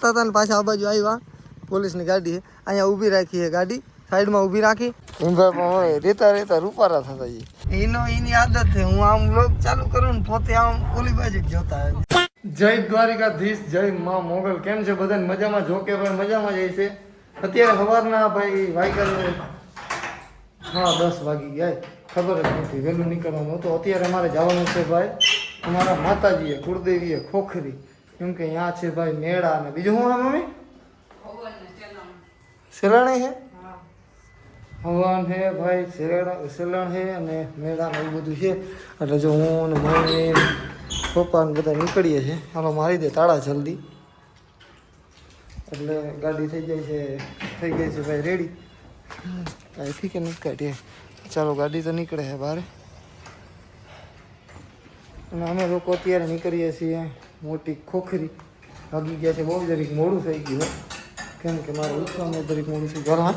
હતા ને પાછા આ બાજુ આવ્યા. પોલીસની ગાડી છે અહીંયા ઊભી રાખી છે, ગાડી સાઈડમાં ઊભી રાખી. રેતા રેતા રૂપારા થતા એની આદત છે. હું આમ વ્લોગ ચાલુ કરું ને પોતે આમ ઓલી બાજુ જ જોતા હોય. જય દ્વારિકાધીશ, જય માં મોગલ. કેમ છે બધાને? મજામાં? જો કે ભાઈ મજામાં જ છે. અત્યારે સવારના ભાઈ વાગ્યા 10 વાગી ગયા, ખબર જ નથી. વહેલું નીકળવાનું હતું. અત્યારે અમારે જવાનું છે ભાઈ અમારા માતાજીએ કુળદેવીએ ખોખરી, કેમ કે અહીંયા છે ભાઈ મેળા. અને બીજું શું હે મમ્મી? સેલાણી છે, હવન છે ભાઈ, સેલણ છે અને મેળા ને એવું બધું છે. એટલે જો હું ને મમ્મી પપ્પા ને બધા નીકળીએ છીએ. હાલો મારી દે તાળા જલ્દી, એટલે ગાડી થઈ જાય છે, થઈ ગઈ છે ભાઈ રેડી. અહીંથી કે નીકળીએ. ચાલો ગાડી તો નીકળે છે બહાર. અને અમે લોકો અત્યારે નીકળીએ છીએ મોટી ખોખરી. ભાગી ગયા છે, બહુ જરીક મોડું થઈ ગયું, કેમ કે મારે ઉઠવાનું જરીક મોડું થઈ ગયું. હા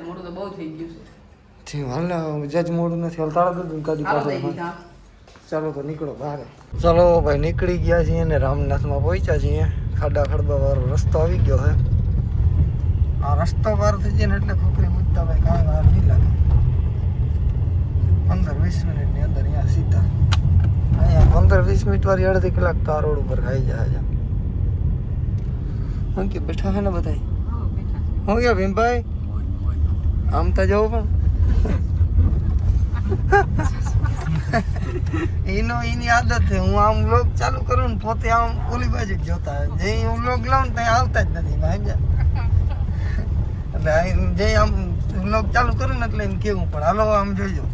મોડું તો બહુ થઈ ગયું છે. હાલ જજ મોડું નથી, હાલ તાળા દઉં ગાડી પાસે. ચાલો તો નીકળો બહાર. ચાલો ભાઈ નીકળી ગયા છીએ ને રામનાથમાં પહોંચ્યા છીએ. ખાડા ખડબા વાળો રસ્તો આવી ગયો છે. આ રસ્તો વાર થઈ જાય ને એટલે ખોખરી મૂકતા ભાઈ કાંઈ વાર નહીં લાગે. 15-20 મિનિટની અંદર અહીંયા સીધા. અહીંયા 15-20 મિનિટ વાળી અડધી કલાક તો આ રોડ ઉપર ખાઈ જાય. હા કે બેઠા છે ને બધા? હું ગયા ભીમભાઈ? આમ તો જવું પણ એની આદત છે. હું આમ વ્લોગ ચાલુ કરું ને પોતે આમ ઓલી બાજુ જ જોતા હોય. જે હું વ્લોગ લાવું ને ત્યાં આવતા જ નથી સમજ્યા. એટલે જે આમ વ્લોગ ચાલુ કરું ને એટલે એમ કેવું પણ હાલો આમ જોઈજો.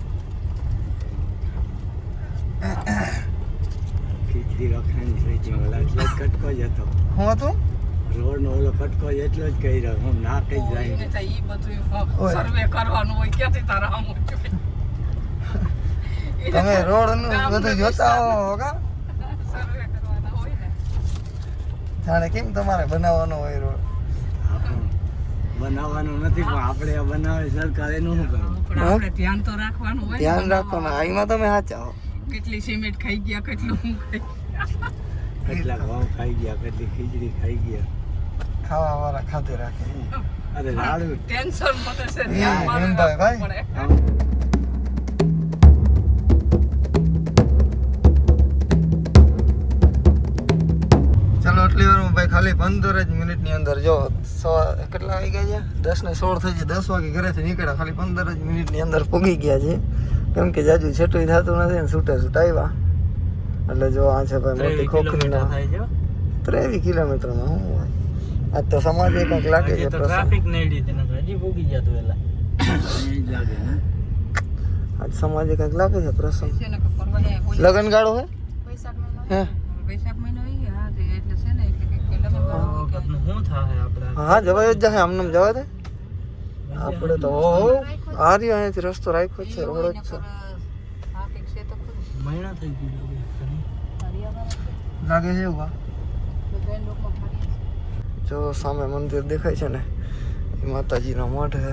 ખીચડી વખાણી કટકો જ હતો. હું હતું રોડ નો ઓલો કટકો એટલો જ કર્યો. હું ના કઈ જાય ઈ બધું સર્વે કરવાનું હોય. ક્યાંથી તારા આમ તમે રોડ નું બધું જોતા હો કા? સર્વે કરવાના હોય ને. જાણે કેમ તમારે બનાવવાનો હોય રોડ? બનાવવાનું નથી પણ આપણે બનાવે સરકાર, એનું શું કરવું? આપણે ધ્યાન તો રાખવાનું હોય. ધ્યાન રાખવાનું. આમાં તમે સાચા હો. કેટલી સિમેન્ટ ખાઈ ગયા, કેટલું કેટલા ઘઉં ખાઈ ગયા, કેટલી ખીચડી ખાઈ ગયા. ખાવા વાળા ખાતે રાખે. અરે લાડુ ટેન્શન પડે છે. ભાઈ ચાલો એટલી વાર ભાઈ ખાલી 15 જ મિનિટની અંદર જો કેટલા વાગી ગયા છે? 10 ને 16 થઈ જાય. 10 વાગે ઘરેથી નીકળ્યા, ખાલી 15 જ મિનિટની અંદર પૂગી ગયા છે. કેમ કે જાજુ છેટું થતું નથી ને છૂટા છૂટા આવ્યા. એટલે જો આ છે ભાઈ મોટી ખોખરીના 23 કિલોમીટરમાં. શું હોય આજ તો સમાજે કંઈક લાગે છે. ટ્રાફિક નડી તેને હજી પૂગી ગયા તો વેલા લાગે ને. આજ સમાજે કંઈક લાગે છે પ્રસંગ. લગન ગાળો હે હે હા જવાય જ જાય. આમને જવા દે. આપણે તો આ રહ્યો અહીંયાથી રસ્તો રાખ્યો જ છે, રોડ જ છે. લાગે છે એવું? જો સામે મંદિર દેખાય છે ને, એ માતાજીનો મઠ છે.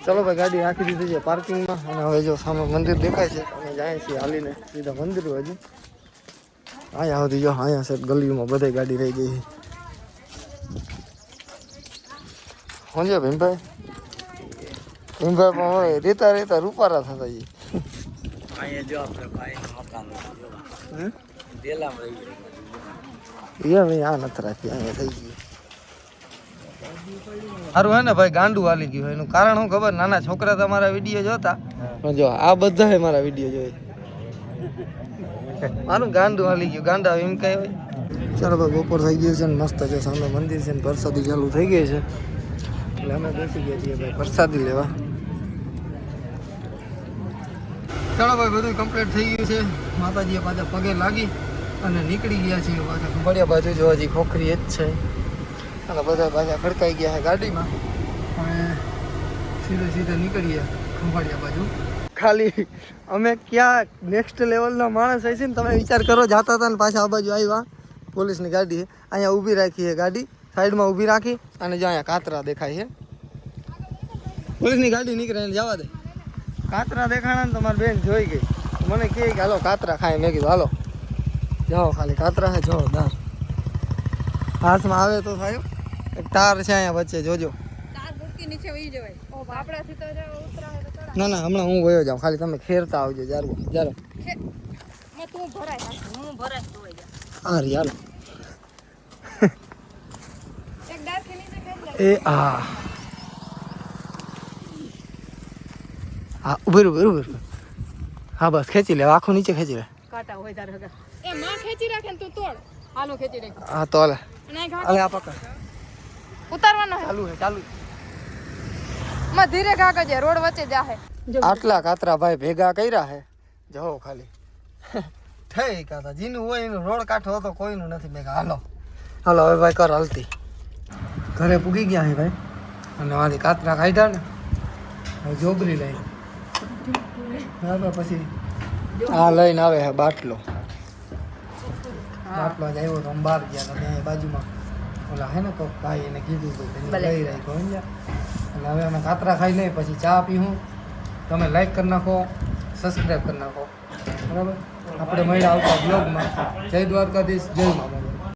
ચલો ભાઈ ગાડી રાખી દીધી છે પાર્કિંગમાં. અને હવે જો સામે મંદિર દેખાય છે, અમે જાય છીએ હાલીને સીધા મંદિર. હજી અહીંયા સુધી જો અહીંયા છે ગલીમાં બધે ગાડી રહી ગઈ છે. સમજ્યા ભીમભાઈ? ભીમભાઈ પણ હવે રેતા રેતા રૂપારા થતા જઈએ. અહીંયા જો આપણે ભાઈ મકાન દેલામાં રહી આ નથી રાખી, અહીંયા થઈ ગયું. સારું હે ને ભાઈ, ગાંડું હાલી ગયું. એનું કારણ શું ખબર? નાના છોકરા તમારા વિડીયો જોતા, પણ જો આ બધા મારા વિડીયો જોઈ. મારું ગાંડું હાલી ગયું. ગાંડા એમ કઈ હોય? ચાલો ભાઈ બપોર થઈ ગયું છે ને મસ્ત છે સામે મંદિર છે ને પ્રસાદી ચાલુ થઈ ગઈ છે. એટલે અમે બેસી ગયા છીએ ભાઈ પ્રસાદી લેવા. ચાલો ભાઈ બધું કમ્પ્લીટ થઈ ગયું છે. માતાજીએ પાછા પગે લાગી અને નીકળી ગયા છીએ પાછા ખંભાળિયા બાજુ. જો હજી ખોખરી જ છે અને બધા પાછા ખડકાઈ ગયા છે ગાડીમાં. હવે સીધે નીકળીએ ખંભાળિયા બાજુ. ખાલી અમે ક્યાં નેક્સ્ટ લેવલના માણસ હોય છે ને તમે વિચાર કરો. જાતા હતા ને પાછા આ બાજુ આવ્યા. પોલીસની ગાડી છે અહીંયા ઊભી રાખી છે, ગાડી સાઈડમાં ઊભી રાખી. અને જો અહીંયા કાતરા દેખાય છે, પોલીસની ગાડી નીકળે એને જવા દે. કાતરા દેખાણા ને તમારી બેન જોઈ ગઈ. મને કહે કે હાલો કાતરા ખાય. મેં કીધું હાલો જાઓ, ખાલી કાતરા હે જોરદાર. હાથમાં આવે તો થાય. એક તાર છે અહીંયા વચ્ચે, જોજો. ના ના, હમણાં હું વયો જાઉં, ખાલી તમે ખેરતા આવજો. જારો જારો હા રી હાલો. એ હા હા, ઉભી રહો, ઉભી રહો. હા બસ ખેંચી લે, આખું નીચે ખેંચી લે. કાટા હોય તારે હગા એ માં ખેંચી રાખે ને તું તોડ. હાલો ખેંચી રાખ. હા તો હાલે, અને આ હાલે આ પકડ. ઉતારવાનો હે. ચાલુ હે, ચાલુ. માં ધીરે ઘા કરજે, રોડ વચ્ચે જાહે. આટલા કાતરા ભાઈ ભેગા કર્યા હે, જો ખાલી થઈ કાતા જીનું હોય એનું રોડ કાંઠો હતો, કોઈનું નથી. મેં હાલો હાલો હવે ભાઈ કર હાલતી. ઘરે પૂગી ગયા હે ભાઈ, અને વાળી કાતરા કાઢ્યા ને હવે જોબરી લઈ. બરાબર, પછી આ લઈને આવે હે બાટલો. બાટલો જ આવ્યો તો બહાર ગયા તો ત્યાં બાજુમાં ઓલા હે ને કોક ભાઈ એને કીધું હતું કે લઈ રાખ્યો સમજ્યા. અને હવે અમે કાતરા ખાઈ લઈએ, પછી ચા પીવું. તમે લાઈક કરી નાખો, સબસ્ક્રાઈબ કરી નાખો. બરાબર, આપણે મળ્યા આવતા બ્લોગમાં. જય દ્વારકાધીશ, જય મા.